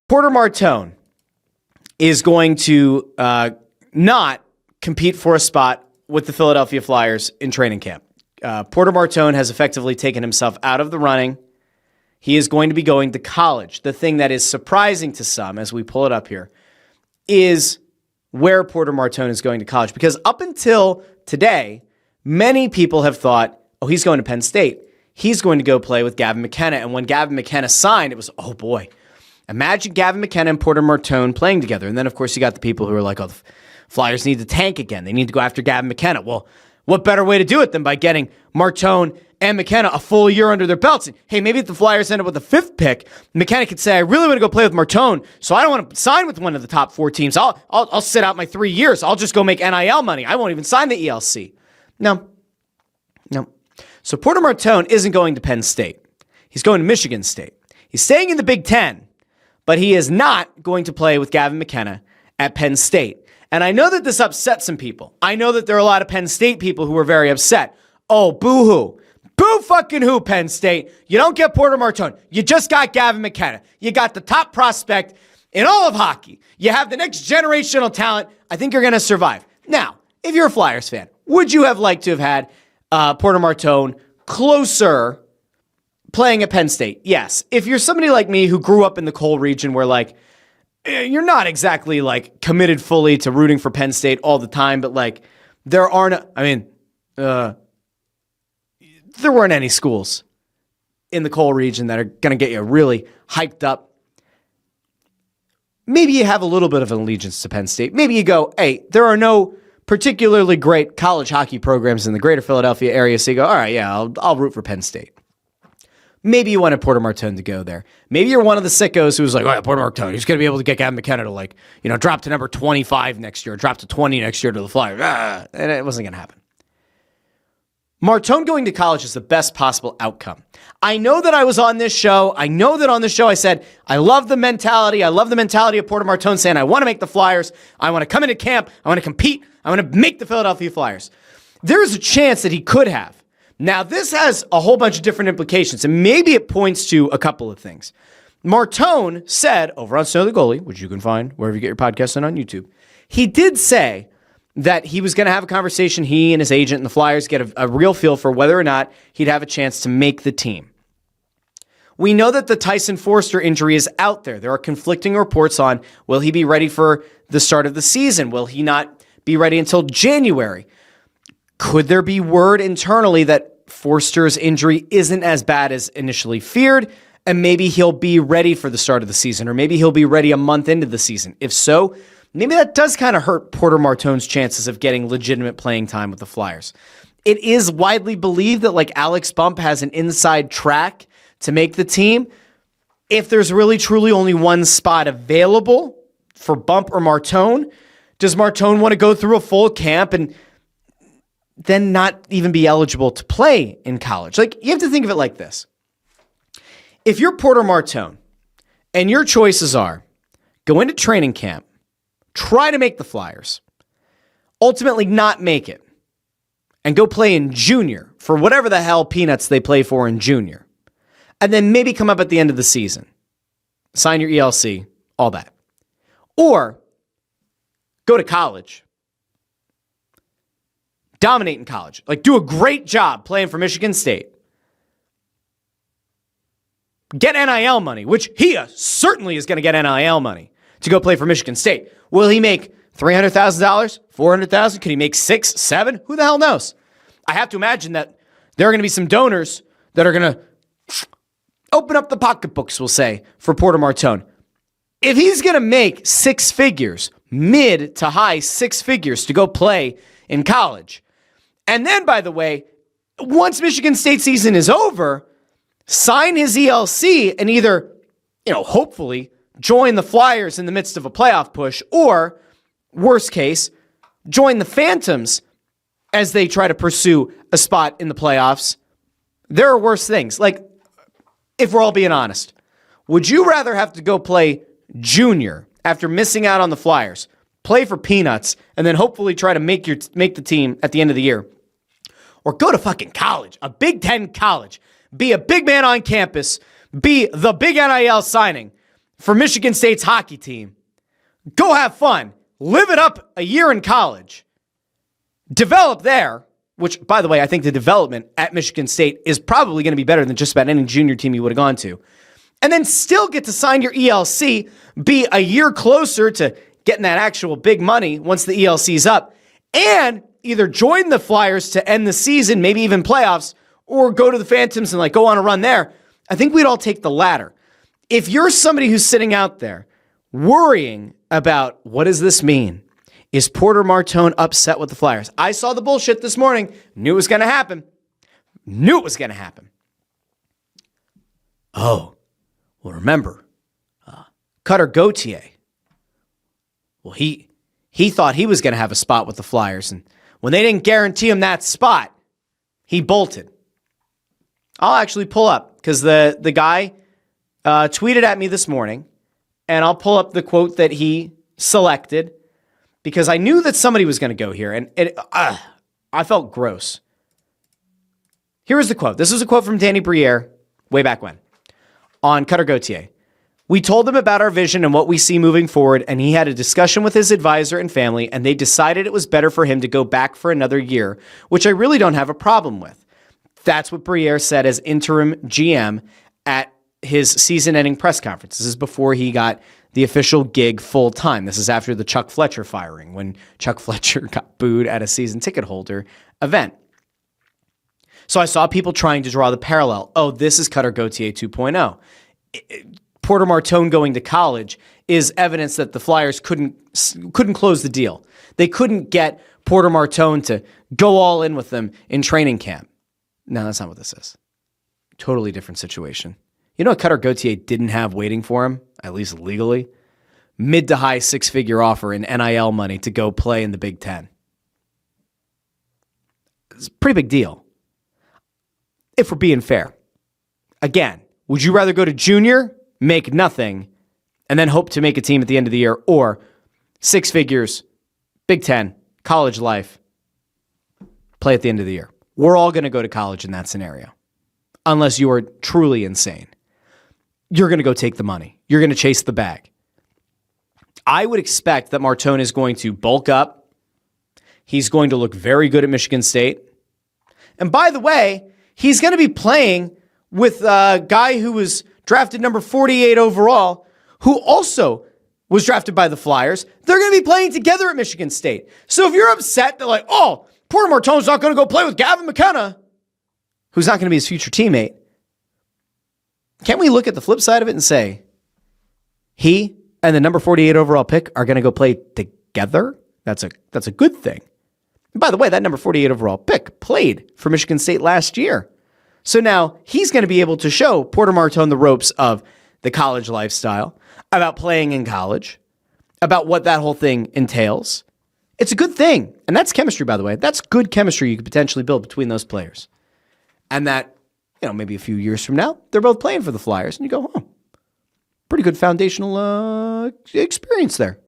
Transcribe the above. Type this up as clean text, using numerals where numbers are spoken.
Porter Martone is going to not compete for a spot with the Philadelphia Flyers in training camp. Porter Martone has effectively taken himself out of the running. He is going to be going to college. The thing that is surprising to some, as we pull it up here, is where Porter Martone is going to college. Because up until today, many people have thought, oh, he's going to Penn State. He's going to go play with Gavin McKenna. And when Gavin McKenna signed, it was, oh boy, imagine Gavin McKenna and Porter Martone playing together. And then, of course, you got the people who are like, oh, the Flyers need to tank again. They need to go after Gavin McKenna. Well, what better way to do it than by getting Martone and McKenna a full year under their belts? And, hey, maybe if the Flyers end up with the 5th pick, McKenna could say, I really want to go play with Martone, so I don't want to sign with one of the top 4 teams. I'll sit out my 3 years. I'll just go make NIL money. I won't even sign the ELC. No. So Porter Martone isn't going to Penn State. He's going to Michigan State. He's staying in the Big Ten, but he is not going to play with Gavin McKenna at Penn State. And I know that this upset some people. I know that there are a lot of Penn State people who are very upset. Oh, boo-hoo. Boo fucking who, Penn State. You don't get Porter Martone. You just got Gavin McKenna. You got the top prospect in all of hockey. You have the next generational talent. I think you're going to survive. Now, if you're a Flyers fan, would you have liked to have had Porter Martone closer playing at Penn State? Yes. If you're somebody like me who grew up in the coal region where, like, you're not exactly, like, committed fully to rooting for Penn State all the time, but, like, there weren't any schools in the coal region that are going to get you really hyped up. Maybe you have a little bit of an allegiance to Penn State. Maybe you go, hey, there are no particularly great college hockey programs in the greater Philadelphia area, so you go, all right, yeah, I'll root for Penn State. Maybe you wanted Porter Martone to go there. Maybe you're one of the sickos who's like, oh yeah, Porter Martone, he's going to be able to get Gavin McKenna to, like, drop to number 25 next year, drop to 20 next year to the Flyers. And it wasn't going to happen. Martone going to college is the best possible outcome. I know that I was on this show. I know that on this show I said, I love the mentality. I love the mentality of Porter Martone saying, I want to make the Flyers. I want to come into camp. I want to compete. I want to make the Philadelphia Flyers. There's a chance that he could have. Now, this has a whole bunch of different implications, and maybe it points to a couple of things. Martone said over on Snow the Goalie, which you can find wherever you get your podcasts and on YouTube, he did say that he was going to have a conversation, he and his agent and the Flyers, get a real feel for whether or not he'd have a chance to make the team. We know that the Tyson Forster injury is out there. There are conflicting reports on, will he be ready for the start of the season? Will he not be ready until January? Could there be word internally that Forster's injury isn't as bad as initially feared, and maybe he'll be ready for the start of the season, or maybe he'll be ready a month into the season? If so, maybe that does kind of hurt Porter Martone's chances of getting legitimate playing time with the Flyers. It is widely believed that, like, Alex Bump has an inside track to make the team. If there's really truly only one spot available for Bump or Martone, does Martone want to go through a full camp and then not even be eligible to play in college? Like, you have to think of it like this. If you're Porter Martone and your choices are go into training camp, try to make the Flyers, ultimately not make it, and go play in junior for whatever the hell peanuts they play for in junior, and then maybe come up at the end of the season, sign your ELC, all that. Or go to college, dominate in college, like do a great job playing for Michigan State, get NIL money, which he certainly is going to get NIL money to go play for Michigan State. Will he make $300,000, $400,000? Could he make $6, $7? Who the hell knows? I have to imagine that there are going to be some donors that are going to open up the pocketbooks, we'll say, for Porter Martone. If he's going to make 6 figures, mid to high 6 figures to go play in college, and then, by the way, once Michigan State season is over, sign his ELC and either, hopefully join the Flyers in the midst of a playoff push, or, worst case, join the Phantoms as they try to pursue a spot in the playoffs. There are worse things. Like, if we're all being honest, would you rather have to go play junior after missing out on the Flyers, play for peanuts, and then hopefully try to make the team at the end of the year, or go to fucking college, a Big Ten college, be a big man on campus, be the big NIL signing, for Michigan State's hockey team. Go have fun. Live it up a year in college. Develop there, which, by the way, I think the development at Michigan State is probably going to be better than just about any junior team you would have gone to. And then still get to sign your ELC, be a year closer to getting that actual big money once the ELC's up, and either join the Flyers to end the season, maybe even playoffs, or go to the Phantoms and go on a run there. I think we'd all take the latter. If you're somebody who's sitting out there worrying about what does this mean? Is Porter Martone upset with the Flyers? I saw the bullshit this morning. Knew it was going to happen. Oh, well, remember, Cutter Gauthier. Well, he thought he was going to have a spot with the Flyers, and when they didn't guarantee him that spot, he bolted. I'll actually pull up, because the guy tweeted at me this morning, and I'll pull up the quote that he selected, because I knew that somebody was going to go here, and I felt gross. Here is the quote. This is a quote from Danny Briere way back when on Cutter Gauthier. We told him about our vision and what we see moving forward, and he had a discussion with his advisor and family, and they decided it was better for him to go back for another year, which I really don't have a problem with. That's what Briere said as interim GM at his season-ending press conference. This is before he got the official gig full-time. This is after the Chuck Fletcher firing, when Chuck Fletcher got booed at a season ticket holder event. So I saw people trying to draw the parallel. Oh, this is Cutter Gauthier 2.0. Porter Martone going to college is evidence that the Flyers couldn't close the deal. They couldn't get Porter Martone to go all in with them in training camp. No, that's not what this is. Totally different situation. You know what Cutter Gauthier didn't have waiting for him, at least legally? Mid to high six-figure offer in NIL money to go play in the Big Ten. It's a pretty big deal. If we're being fair. Again, would you rather go to junior, make nothing, and then hope to make a team at the end of the year, or 6 figures, Big Ten, college life, play at the end of the year? We're all going to go to college in that scenario, unless you are truly insane. You're going to go take the money. You're going to chase the bag. I would expect that Martone is going to bulk up. He's going to look very good at Michigan State. And by the way, he's going to be playing with a guy who was drafted number 48 overall, who also was drafted by the Flyers. They're going to be playing together at Michigan State. So if you're upset that Porter Martone's not going to go play with Gavin McKenna, who's not going to be his future teammate, can't we look at the flip side of it and say, he and the number 48 overall pick are going to go play together? That's a good thing. And by the way, that number 48 overall pick played for Michigan State last year. So now he's going to be able to show Porter Martone the ropes of the college lifestyle, about playing in college, about what that whole thing entails. It's a good thing. And that's chemistry, by the way. That's good chemistry you could potentially build between those players. And that, maybe a few years from now, they're both playing for the Flyers. And you go, pretty good foundational experience there.